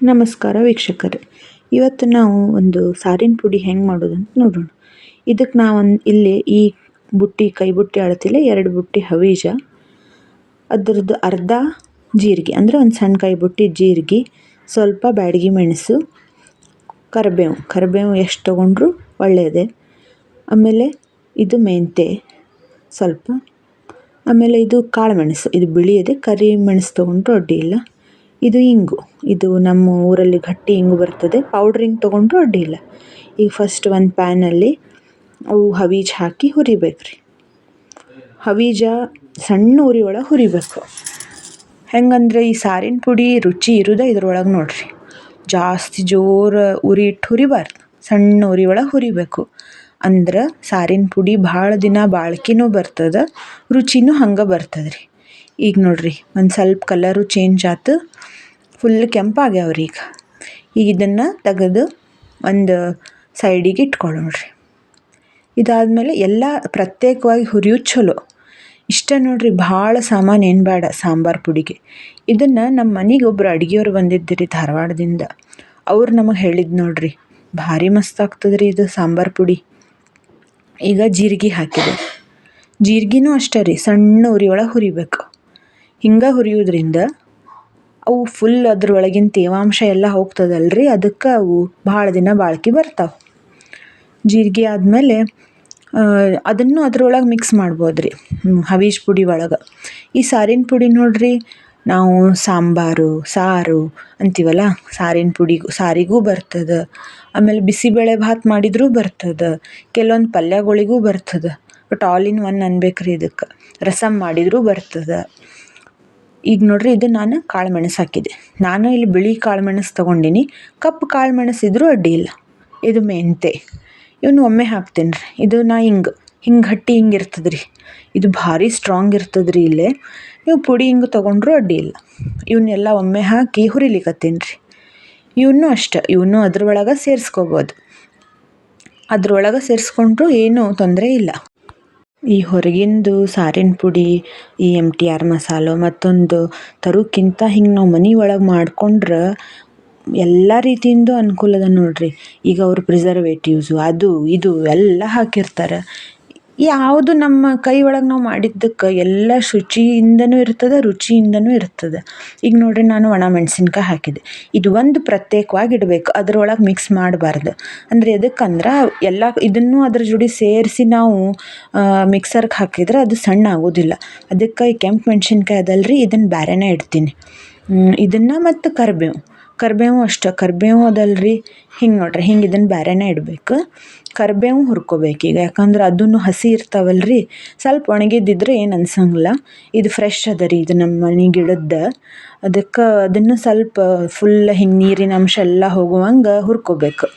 ನಮಸ್ಕಾರ ವೀಕ್ಷಕರೇ, ಇವತ್ತು ನಾವು ಒಂದು ಸಾರಿನ ಪುಡಿ ಹೆಂಗೆ ಮಾಡೋದು ಅಂತ ನೋಡೋಣ. ಇದಕ್ಕೆ ಇಲ್ಲಿ ಈ ಕೈ ಬುಟ್ಟಿ ಅಳತಿಲೆ 2 ಬುಟ್ಟಿ ಹವೀಜ, ಅದರದ್ದು ಅರ್ಧ ಜೀರಿಗೆ ಅಂದರೆ ಒಂದು ಸಣ್ಣ ಕೈ ಬುಟ್ಟಿ ಜೀರಿಗೆ, ಸ್ವಲ್ಪ ಬ್ಯಾಡಗಿ ಮೆಣಸು, ಕರಿಬೇವು ಎಷ್ಟು ತೊಗೊಂಡ್ರು ಒಳ್ಳೆಯದೇ. ಆಮೇಲೆ ಇದು ಮೆಂತೆ ಸ್ವಲ್ಪ, ಆಮೇಲೆ ಇದು ಕಾಳು ಮೆಣಸು, ಇದು ಬಿಳಿಯದೆ, ಕರಿ ಮೆಣಸು ತೊಗೊಂಡ್ರು ಅಡ್ಡಿ ಇಲ್ಲ. ಇದು ಇಂಗು, ಇದು ನಮ್ಮ ಊರಲ್ಲಿ ಗಟ್ಟಿ ಇಂಗು ಬರ್ತದೆ, ಪೌಡ್ರ್ ಇಂಗು ತೊಗೊಂಡ್ರು ಅಡ್ಡಿ ಇಲ್ಲ. ಈಗ ಫಸ್ಟ್ ಒಂದು ಪ್ಯಾನಲ್ಲಿ ಅವು ಹವೀಜ ಹಾಕಿ ಹುರಿಬೇಕ್ರಿ. ಹವೀಜ ಸಣ್ಣ ಉರಿ ಒಳಗೆ ಹುರಿಬೇಕು. ಹೆಂಗಂದ್ರೆ ಈ ಸಾರಿನ ಪುಡಿ ರುಚಿ ಇರೋದೇ ಇದ್ರೊಳಗೆ ನೋಡ್ರಿ. ಜಾಸ್ತಿ ಜೋರು ಉರಿ ಇಟ್ಟು ಹುರಿಬಾರ್ದು, ಸಣ್ಣ ಉರಿ ಒಳಗೆ ಹುರಿಬೇಕು. ಅಂದ್ರೆ ಸಾರಿನ ಪುಡಿ ಭಾಳ ದಿನ ಬಾಳ್ಕೆನೂ ಬರ್ತದೆ, ರುಚಿನೂ ಹಂಗೆ ಬರ್ತದೆ ರೀ. ಈಗ ನೋಡ್ರಿ ಒಂದು ಸ್ವಲ್ಪ ಕಲರು ಚೇಂಜ್ ಆಯ್ತು, ಫುಲ್ ಕೆಂಪಾಗ್ಯಾವ್ರಿ. ಈಗ ಇದನ್ನು ತೆಗೆದು ಒಂದು ಸೈಡಿಗೆ ಇಟ್ಕೊಳ್ಳೋಣ್ರಿ. ಇದಾದಮೇಲೆ ಎಲ್ಲ ಪ್ರತ್ಯೇಕವಾಗಿ ಹುರಿಯೋದು ಚಲೋ. ಇಷ್ಟ ನೋಡ್ರಿ, ಭಾಳ ಸಾಮಾನು ಏನು ಬೇಡ ಸಾಂಬಾರು ಪುಡಿಗೆ. ಇದನ್ನು ನಮ್ಮ ಮನೆಗೆ ಒಬ್ಬರು ಅಡುಗೆಯವ್ರು ಬಂದಿದ್ದಿರಿ ಧಾರವಾಡದಿಂದ. ಅವ್ರು ನಮಗೆ ಹೇಳಿದ್ದು ನೋಡ್ರಿ, ಭಾರಿ ಮಸ್ತ್ ಆಗ್ತದ್ರಿ ಇದು ಸಾಂಬಾರು ಪುಡಿ. ಈಗ ಜೀರಿಗೆ ಹಾಕಿದೆ, ಜೀರಿಗೆನೂ ಅಷ್ಟೇ ರೀ, ಸಣ್ಣ ಉರಿ ಒಳಗೆ ಹುರಿಬೇಕು. ಹಿಂಗೆ ಹುರಿಯೋದ್ರಿಂದ ಅವು ಫುಲ್ ಅದ್ರೊಳಗಿನ ತೇವಾಂಶ ಎಲ್ಲ ಹೋಗ್ತದಲ್ರಿ, ಅದಕ್ಕೆ ಅವು ಭಾಳ ದಿನ ಬಾಳ್ಕೆ ಬರ್ತಾವೆ. ಜೀರಿಗೆ ಆದಮೇಲೆ ಅದನ್ನು ಅದ್ರೊಳಗೆ ಮಿಕ್ಸ್ ಮಾಡ್ಬೋದು ರೀ, ಹವೀಜ್ ಪುಡಿ ಒಳಗೆ. ಈ ಸಾರಿನ ಪುಡಿ ನೋಡ್ರಿ, ನಾವು ಸಾರು ಅಂತೀವಲ್ಲ, ಸಾರಿನ ಪುಡಿ ಸಾರಿಗೂ ಬರ್ತದೆ. ಆಮೇಲೆ ಬಿಸಿಬೇಳೆ ಭಾತ್ ಮಾಡಿದ್ರೂ ಬರ್ತದೆ, ಕೆಲವೊಂದು ಪಲ್ಯಗಳಿಗೂ ಬರ್ತದೆ. ಬಟ್ ಆಲ್ ಇನ್ ಒನ್ ಅನ್ಬೇಕ್ರಿ ಇದಕ್ಕೆ. ರಸಮ್ ಮಾಡಿದ್ರೂ ಬರ್ತದೆ. ಈಗ ನೋಡ್ರಿ, ಇದು ನಾನು ಕಾಳು ಮೆಣಸು ಹಾಕಿದೆ. ನಾನು ಇಲ್ಲಿ ಬಿಳಿ ಕಾಳು ಮೆಣಸು ತೊಗೊಂಡಿನಿ, ಕಪ್ಪು ಕಾಳು ಮೆಣಸು ಇದ್ರೂ ಅಡ್ಡಿ ಇಲ್ಲ. ಇದು ಮೆಂತೆ, ಇವನು ಒಮ್ಮೆ ಹಾಕ್ತೀನಿ ರೀ. ಇದು ಹಿಂಗೆ ಗಟ್ಟಿ ಹಿಂಗೆ ಇರ್ತದೆ ರೀ, ಇದು ಭಾರಿ ಸ್ಟ್ರಾಂಗ್ ಇರ್ತದೆ ರೀ. ಇಲ್ಲೇ ನೀವು ಪುಡಿ ಹಿಂಗೆ ತೊಗೊಂಡ್ರೂ ಅಡ್ಡಿ ಇಲ್ಲ. ಇವನ್ನೆಲ್ಲ ಒಮ್ಮೆ ಹಾಕಿ ಹುರಿಲಿಕ್ಕತ್ತೀನಿ ರೀ. ಇವನ್ನೂ ಅಷ್ಟೆ, ಇವನು ಅದ್ರೊಳಗೆ ಸೇರಿಸ್ಕೋಬೋದು. ಅದ್ರೊಳಗೆ ಸೇರಿಸ್ಕೊಂಡ್ರೂ ಏನೂ ತೊಂದರೆ ಇಲ್ಲ. ಈ ಹೊರಗಿಂದು ಸಾರಿನ ಪುಡಿ, ಈ MTR ಮಸಾಲೆ ಮತ್ತೊಂದು ತರೋಕ್ಕಿಂತ ಹಿಂಗೆ ನಾವು ಮನೆ ಒಳಗೆ ಮಾಡ್ಕೊಂಡ್ರೆ ಎಲ್ಲ ರೀತಿಯಿಂದ ಅನುಕೂಲ ಅದ ನೋಡ್ರಿ. ಈಗ ಅವರು ಪ್ರಿಸರ್ವೇಟಿವ್ಸು ಅದು ಇದು ಎಲ್ಲ ಹಾಕಿರ್ತಾರೆ. ಯಾವುದು ನಮ್ಮ ಕೈ ಒಳಗೆ ನಾವು ಮಾಡಿದ್ದಕ್ಕೆ ಎಲ್ಲ ಶುಚಿಯಿಂದನೂ ಇರ್ತದೆ, ರುಚಿಯಿಂದನೂ ಇರ್ತದೆ. ಈಗ ನೋಡ್ರಿ, ನಾನು ಒಣ ಮೆಣಸಿನ್ಕಾಯಿ ಹಾಕಿದೆ. ಇದು ಒಂದು ಪ್ರತ್ಯೇಕವಾಗಿ ಇಡಬೇಕು, ಅದರೊಳಗೆ ಮಿಕ್ಸ್ ಮಾಡಬಾರ್ದು. ಅಂದರೆ ಎದಕ್ಕಂದ್ರೆ ಎಲ್ಲ ಇದನ್ನು ಅದ್ರ ಜೋಡಿ ಸೇರಿಸಿ ನಾವು ಮಿಕ್ಸರ್ಗೆ ಹಾಕಿದ್ರೆ ಅದು ಸಣ್ಣ ಆಗೋದಿಲ್ಲ. ಅದಕ್ಕೆ ಈ ಕೆಂಪು ಮೆಣಸಿನ್ಕಾಯಿ ಅದಲ್ರಿ, ಇದನ್ನು ಬೇರೆನೇ ಇಡ್ತೀನಿ. ಇದನ್ನು ಮತ್ತು ಕರಿಬೇವು ಅಷ್ಟೆ, ಕರಿಬೇವು ಅದಲ್ರಿ, ಹಿಂಗೆ ನೋಡ್ರಿ, ಹಿಂಗೆ ಇದನ್ನು ಬೇರೆನೇ ಇಡಬೇಕು. ಕರಿಬೇವು ಹುರ್ಕೋಬೇಕು ಈಗ, ಯಾಕಂದ್ರೆ ಅದನ್ನು ಹಸಿ ಇರ್ತಾವಲ್ರಿ. ಸ್ವಲ್ಪ ಒಣಗಿದ್ದಿದ್ರೆ ಏನು ಅನ್ಸಂಗಿಲ್ಲ. ಇದು ಫ್ರೆಶ್ ಅದ ರೀ, ಇದು ನಮ್ಮ ಮನೆ ಗಿಡದ್ದು. ಅದಕ್ಕೆ ಅದನ್ನು ಸ್ವಲ್ಪ ಫುಲ್ ಹಿಂಗೆ ನೀರಿನ ಅಂಶ ಎಲ್ಲ ಹೋಗುವಂಗೆ ಹುರ್ಕೋಬೇಕು.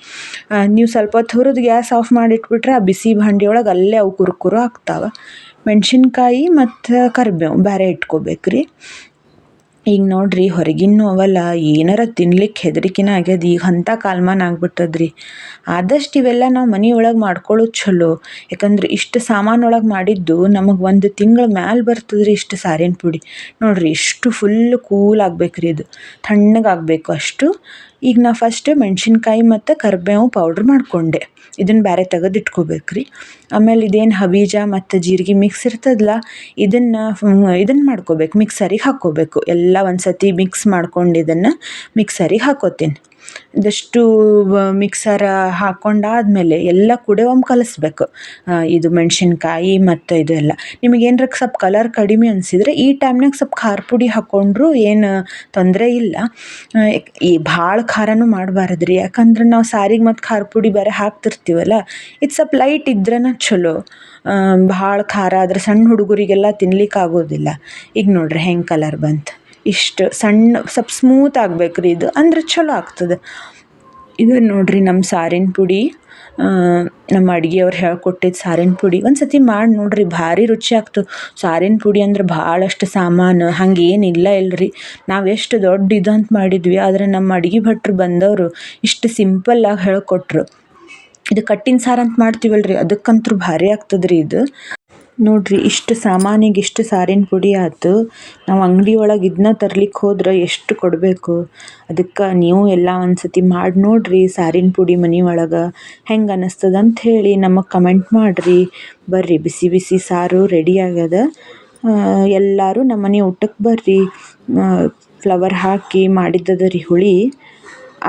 ನೀವು ಸ್ವಲ್ಪ ಹೊತ್ತು ಹುರಿದು ಗ್ಯಾಸ್ ಆಫ್ ಮಾಡಿಟ್ಬಿಟ್ರೆ ಆ ಬಿಸಿ ಭಾಂಡಿಯೊಳಗೆ ಅಲ್ಲೇ ಅವು ಕುರುಕುರು ಆಗ್ತಾವೆ. ಮೆಣಸಿನ್ಕಾಯಿ ಮತ್ತು ಕರಿಬೇವು ಬೇರೆ ಇಟ್ಕೋಬೇಕು ರೀ. ಈಗ ನೋಡ್ರಿ, ಹೊರಗಿನ್ನು ಅವಲ್ಲ ಏನಾರ ತಿನ್ಲಿಕ್ಕೆ ಹೆದರಿಕೆನ ಆಗ್ಯದ. ಈಗ ಅಂಥ ಕಾಲಮಾನ ಆಗ್ಬಿಟ್ಟದ್ರಿ. ಆದಷ್ಟು ಇವೆಲ್ಲ ನಾವು ಮನೆಯೊಳಗೆ ಮಾಡ್ಕೊಳ್ಳೋದು ಚಲೋ. ಯಾಕಂದ್ರೆ ಇಷ್ಟು ಸಾಮಾನೊಳಗೆ ಮಾಡಿದ್ದು ನಮಗೆ 1 ತಿಂಗಳ ಮ್ಯಾಲೆ ಬರ್ತದ್ರಿ. ಇಷ್ಟು ಸಾರಿನ ಪುಡಿ ನೋಡ್ರಿ, ಇಷ್ಟು ಫುಲ್ ಕೂಲ್ ಆಗ್ಬೇಕ್ರಿ, ಇದು ತಣ್ಣಗಾಗಬೇಕು ಅಷ್ಟು. ಈಗ ನಾ ಫಸ್ಟ್ ಮೆಣಸಿನ್ಕಾಯಿ ಮತ್ತು ಕರಿಬೇವು ಪೌಡ್ರ್ ಮಾಡಿಕೊಂಡೆ, ಇದನ್ನು ಬೇರೆ ತೆಗೆದು ಇಟ್ಕೋಬೇಕ್ರಿ. ಆಮೇಲೆ ಇದೇನು ಹವೀಜ ಮತ್ತು ಜೀರಿಗೆ ಮಿಕ್ಸ್ ಇರ್ತದಲ್ಲ, ಇದನ್ನು ಮಾಡ್ಕೋಬೇಕು, ಮಿಕ್ಸರಿಗೆ ಹಾಕ್ಕೋಬೇಕು. ಎಲ್ಲ ಒಂದು ಸತಿ ಮಿಕ್ಸ್ ಮಾಡ್ಕೊಂಡು ಇದನ್ನು ಮಿಕ್ಸರಿಗೆ ಹಾಕೋತೀನಿ. ಇದಷ್ಟು ಮಿಕ್ಸರ್ ಹಾಕ್ಕೊಂಡಾದ್ಮೇಲೆ ಎಲ್ಲ ಕೂಡ ಒಮ್ಮೆ ಕಲಿಸ್ಬೇಕು. ಇದು ಮೆಣಸಿನ್ಕಾಯಿ ಮತ್ತು ಇದು ಎಲ್ಲ. ನಿಮಗೇನಾರ ಸ್ವಲ್ಪ ಕಲರ್ ಕಡಿಮೆ ಅನಿಸಿದ್ರೆ ಈ ಟೈಮ್ನಾಗ ಸ್ವಲ್ಪ ಖಾರ ಪುಡಿ ಹಾಕ್ಕೊಂಡ್ರೂ ಏನು ತೊಂದರೆ ಇಲ್ಲ. ಈ ಭಾಳ ಖಾರನೂ ಮಾಡಬಾರ್ದ್ರಿ, ಯಾಕಂದ್ರೆ ನಾವು ಸಾರಿಗೆ ಮತ್ತು ಖಾರ ಪುಡಿ ಬೇರೆ ಹಾಕ್ತಿರ್ತೀವಲ್ಲ. ಇದು ಸ್ವಲ್ಪ ಲೈಟ್ ಇದ್ರೇ ಚಲೋ. ಭಾಳ ಖಾರ ಆದರೆ ಸಣ್ಣ ಹುಡುಗರಿಗೆಲ್ಲ ತಿನ್ಲಿಕ್ಕೆ ಆಗೋದಿಲ್ಲ. ಈಗ ನೋಡ್ರಿ ಹೆಂಗೆ ಕಲರ್ ಬಂತು. ಇಷ್ಟು ಸಣ್ಣ ಸ್ವಲ್ಪ ಸ್ಮೂತ್ ಆಗ್ಬೇಕ್ರಿ ಇದು, ಅಂದ್ರೆ ಚಲೋ ಆಗ್ತದೆ. ಇದನ್ನು ನೋಡ್ರಿ, ನಮ್ಮ ಸಾರಿನ ಪುಡಿ, ನಮ್ಮ ಅಡುಗೆಯವ್ರು ಹೇಳ್ಕೊಟ್ಟಿದ್ದು ಸಾರಿನ ಪುಡಿ. ಒಂದು ಸತಿ ಮಾಡಿ ನೋಡ್ರಿ, ಭಾರಿ ರುಚಿ ಆಗ್ತದೆ. ಸಾರಿನ ಪುಡಿ ಅಂದ್ರೆ ಭಾಳಷ್ಟು ಸಾಮಾನು ಹಂಗೇನಿಲ್ಲ ಇಲ್ರಿ. ನಾವು ಎಷ್ಟು ದೊಡ್ಡ ಇದಂತ ಮಾಡಿದ್ವಿ, ಆದರೆ ನಮ್ಮ ಅಡುಗೆ ಭಟ್ರು ಬಂದವರು ಇಷ್ಟು ಸಿಂಪಲ್ಲಾಗಿ ಹೇಳ್ಕೊಟ್ರು. ಇದು ಕಟ್ಟಿನ ಸಾರು ಅಂತ ಮಾಡ್ತೀವಲ್ರಿ, ಅದಕ್ಕಂತೂ ಭಾರಿ ಆಗ್ತದ್ರಿ ಇದು. ನೋಡ್ರಿ ಇಷ್ಟು ಸಾಮಾನಿಗೆ ಇಷ್ಟು ಸಾರಿನ ಪುಡಿ ಆಯ್ತು. ನಾವು ಅಂಗಡಿ ಒಳಗೆ ಇದನ್ನ ತರ್ಲಿಕ್ಕೆ ಹೋದ್ರೆ ಎಷ್ಟು ಕೊಡಬೇಕು. ಅದಕ್ಕೆ ನೀವು ಎಲ್ಲ ಒಂದ್ಸತಿ ಮಾಡಿ ನೋಡ್ರಿ ಸಾರಿನ ಪುಡಿ ಮನೆ ಒಳಗೆ ಹೆಂಗೆ ಅನ್ನಿಸ್ತದ ಅಂತ ಹೇಳಿ ನಮಗೆ ಕಮೆಂಟ್ ಮಾಡಿರಿ. ಬರ್ರಿ, ಬಿಸಿ ಬಿಸಿ ಸಾರು ರೆಡಿ ಆಗ್ಯದ. ಎಲ್ಲರೂ ನಮ್ಮ ಮನೆ ಊಟಕ್ಕೆ ಬರ್ರಿ. ಫ್ಲವರ್ ಹಾಕಿ ಮಾಡಿದ್ದದ ರೀ ಹುಳಿ.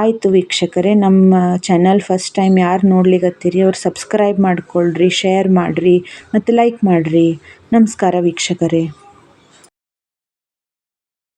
ಆಯಿತು ವೀಕ್ಷಕರೇ, ನಮ್ಮ ಚಾನಲ್ ಫಸ್ಟ್ ಟೈಮ್ ಯಾರು ನೋಡ್ಲಿಕತ್ತೀರಿ ಅವ್ರು ಸಬ್ಸ್ಕ್ರೈಬ್ ಮಾಡ್ಕೊಳ್ರಿ, ಶೇರ್ ಮಾಡಿರಿ ಮತ್ತು ಲೈಕ್ ಮಾಡಿರಿ. ನಮಸ್ಕಾರ ವೀಕ್ಷಕರೇ.